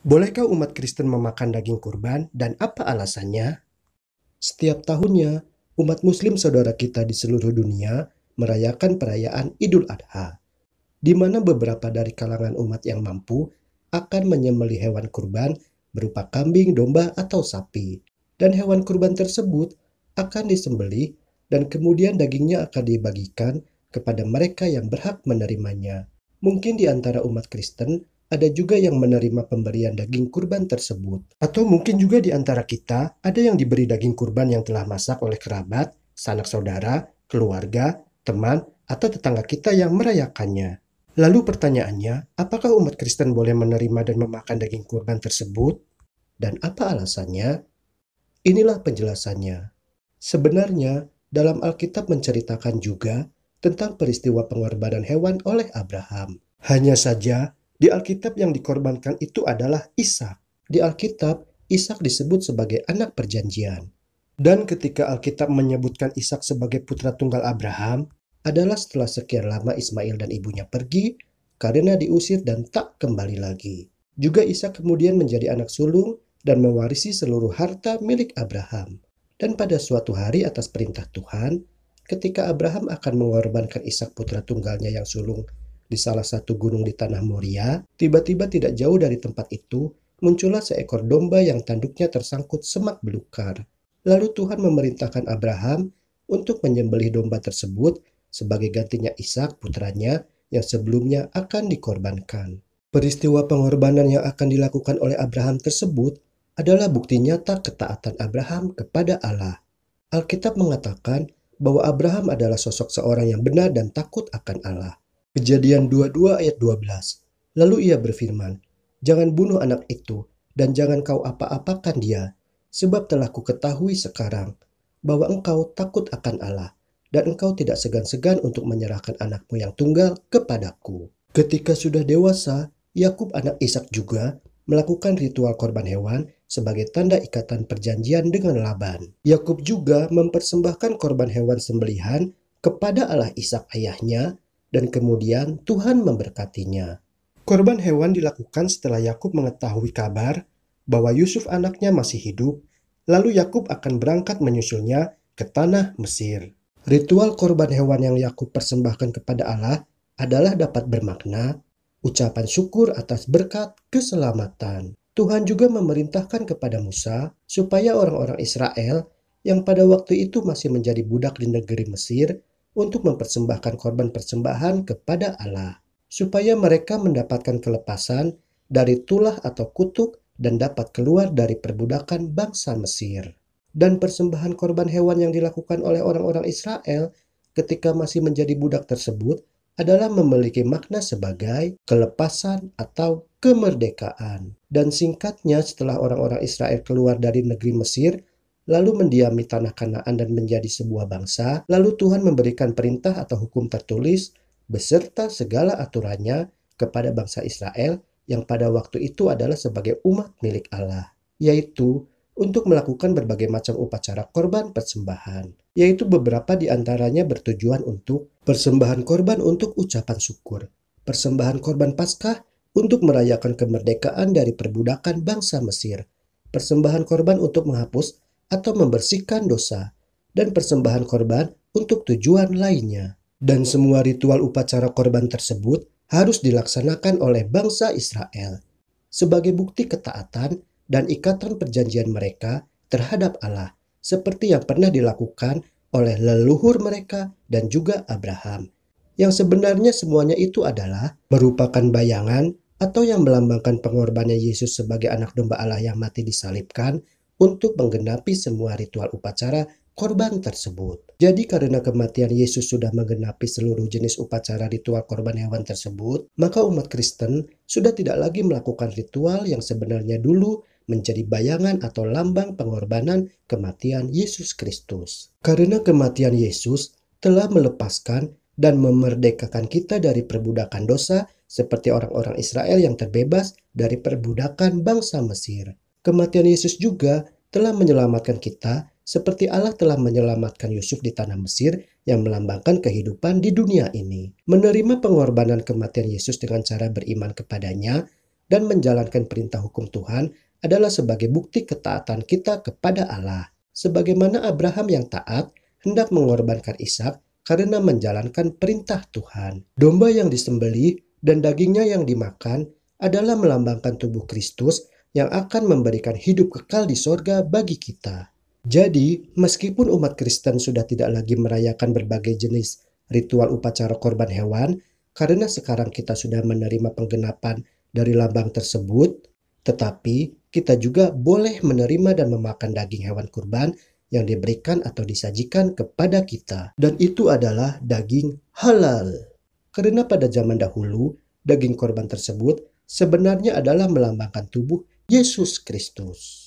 Bolehkah umat Kristen memakan daging kurban dan apa alasannya? Setiap tahunnya, umat Muslim saudara kita di seluruh dunia merayakan perayaan Idul Adha, di mana beberapa dari kalangan umat yang mampu akan menyembelih hewan kurban berupa kambing, domba, atau sapi. Dan hewan kurban tersebut akan disembelih dan kemudian dagingnya akan dibagikan kepada mereka yang berhak menerimanya. Mungkin di antara umat Kristen ada juga yang menerima pemberian daging kurban tersebut. Atau mungkin juga di antara kita ada yang diberi daging kurban yang telah masak oleh kerabat, sanak saudara, keluarga, teman, atau tetangga kita yang merayakannya. Lalu pertanyaannya, apakah umat Kristen boleh menerima dan memakan daging kurban tersebut? Dan apa alasannya? Inilah penjelasannya. Sebenarnya, dalam Alkitab menceritakan juga tentang peristiwa pengorbanan hewan oleh Abraham. Hanya saja, di Alkitab yang dikorbankan itu adalah Ishak. Di Alkitab, Ishak disebut sebagai anak perjanjian. Dan ketika Alkitab menyebutkan Ishak sebagai putra tunggal Abraham, adalah setelah sekian lama Ismail dan ibunya pergi karena diusir dan tak kembali lagi. Juga Ishak kemudian menjadi anak sulung dan mewarisi seluruh harta milik Abraham. Dan pada suatu hari atas perintah Tuhan, ketika Abraham akan mengorbankan Ishak putra tunggalnya yang sulung di salah satu gunung di tanah Moria, tiba-tiba tidak jauh dari tempat itu muncullah seekor domba yang tanduknya tersangkut semak belukar. Lalu Tuhan memerintahkan Abraham untuk menyembelih domba tersebut sebagai gantinya Ishak putranya yang sebelumnya akan dikorbankan. Peristiwa pengorbanan yang akan dilakukan oleh Abraham tersebut adalah bukti nyata ketaatan Abraham kepada Allah. Alkitab mengatakan bahwa Abraham adalah sosok seorang yang benar dan takut akan Allah. Kejadian 22 ayat 12. Lalu ia berfirman, "Jangan bunuh anak itu dan jangan kau apa-apakan dia, sebab telah kuketahui sekarang bahwa engkau takut akan Allah dan engkau tidak segan-segan untuk menyerahkan anakmu yang tunggal kepadaku." Ketika sudah dewasa, Yakub anak Ishak juga melakukan ritual korban hewan sebagai tanda ikatan perjanjian dengan Laban. Yakub juga mempersembahkan korban hewan sembelihan kepada Allah Ishak ayahnya dan kemudian Tuhan memberkatinya. Korban hewan dilakukan setelah Yakub mengetahui kabar bahwa Yusuf anaknya masih hidup, lalu Yakub akan berangkat menyusulnya ke tanah Mesir. Ritual korban hewan yang Yakub persembahkan kepada Allah adalah dapat bermakna ucapan syukur atas berkat keselamatan. Tuhan juga memerintahkan kepada Musa supaya orang-orang Israel yang pada waktu itu masih menjadi budak di negeri Mesir untuk mempersembahkan korban persembahan kepada Allah, supaya mereka mendapatkan kelepasan dari tulah atau kutuk dan dapat keluar dari perbudakan bangsa Mesir. Dan persembahan korban hewan yang dilakukan oleh orang-orang Israel ketika masih menjadi budak tersebut adalah memiliki makna sebagai kelepasan atau kemerdekaan. Dan singkatnya, setelah orang-orang Israel keluar dari negeri Mesir, lalu mendiami tanah Kanaan dan menjadi sebuah bangsa, lalu Tuhan memberikan perintah atau hukum tertulis beserta segala aturannya kepada bangsa Israel yang pada waktu itu adalah sebagai umat milik Allah, yaitu untuk melakukan berbagai macam upacara korban persembahan, yaitu beberapa di antaranya bertujuan untuk persembahan korban untuk ucapan syukur, persembahan korban Paskah untuk merayakan kemerdekaan dari perbudakan bangsa Mesir, persembahan korban untuk menghapus atau membersihkan dosa, dan persembahan korban untuk tujuan lainnya. Dan semua ritual upacara korban tersebut harus dilaksanakan oleh bangsa Israel sebagai bukti ketaatan dan ikatan perjanjian mereka terhadap Allah, seperti yang pernah dilakukan oleh leluhur mereka dan juga Abraham. Yang sebenarnya semuanya itu adalah merupakan bayangan atau yang melambangkan pengorbanan Yesus sebagai anak domba Allah yang mati disalibkan untuk menggenapi semua ritual upacara korban tersebut. Jadi karena kematian Yesus sudah menggenapi seluruh jenis upacara ritual korban hewan tersebut, maka umat Kristen sudah tidak lagi melakukan ritual yang sebenarnya dulu menjadi bayangan atau lambang pengorbanan kematian Yesus Kristus. Karena kematian Yesus telah melepaskan dan memerdekakan kita dari perbudakan dosa seperti orang-orang Israel yang terbebas dari perbudakan bangsa Mesir. Kematian Yesus juga telah menyelamatkan kita seperti Allah telah menyelamatkan Yusuf di tanah Mesir yang melambangkan kehidupan di dunia ini. Menerima pengorbanan kematian Yesus dengan cara beriman kepadanya dan menjalankan perintah hukum Tuhan adalah sebagai bukti ketaatan kita kepada Allah. Sebagaimana Abraham yang taat hendak mengorbankan Ishak karena menjalankan perintah Tuhan. Domba yang disembelih dan dagingnya yang dimakan adalah melambangkan tubuh Kristus yang akan memberikan hidup kekal di sorga bagi kita. Jadi, meskipun umat Kristen sudah tidak lagi merayakan berbagai jenis ritual upacara korban hewan, karena sekarang kita sudah menerima penggenapan dari lambang tersebut, tetapi kita juga boleh menerima dan memakan daging hewan kurban yang diberikan atau disajikan kepada kita. Dan itu adalah daging halal. Karena pada zaman dahulu, daging korban tersebut sebenarnya adalah melambangkan tubuh Yesus Kristus.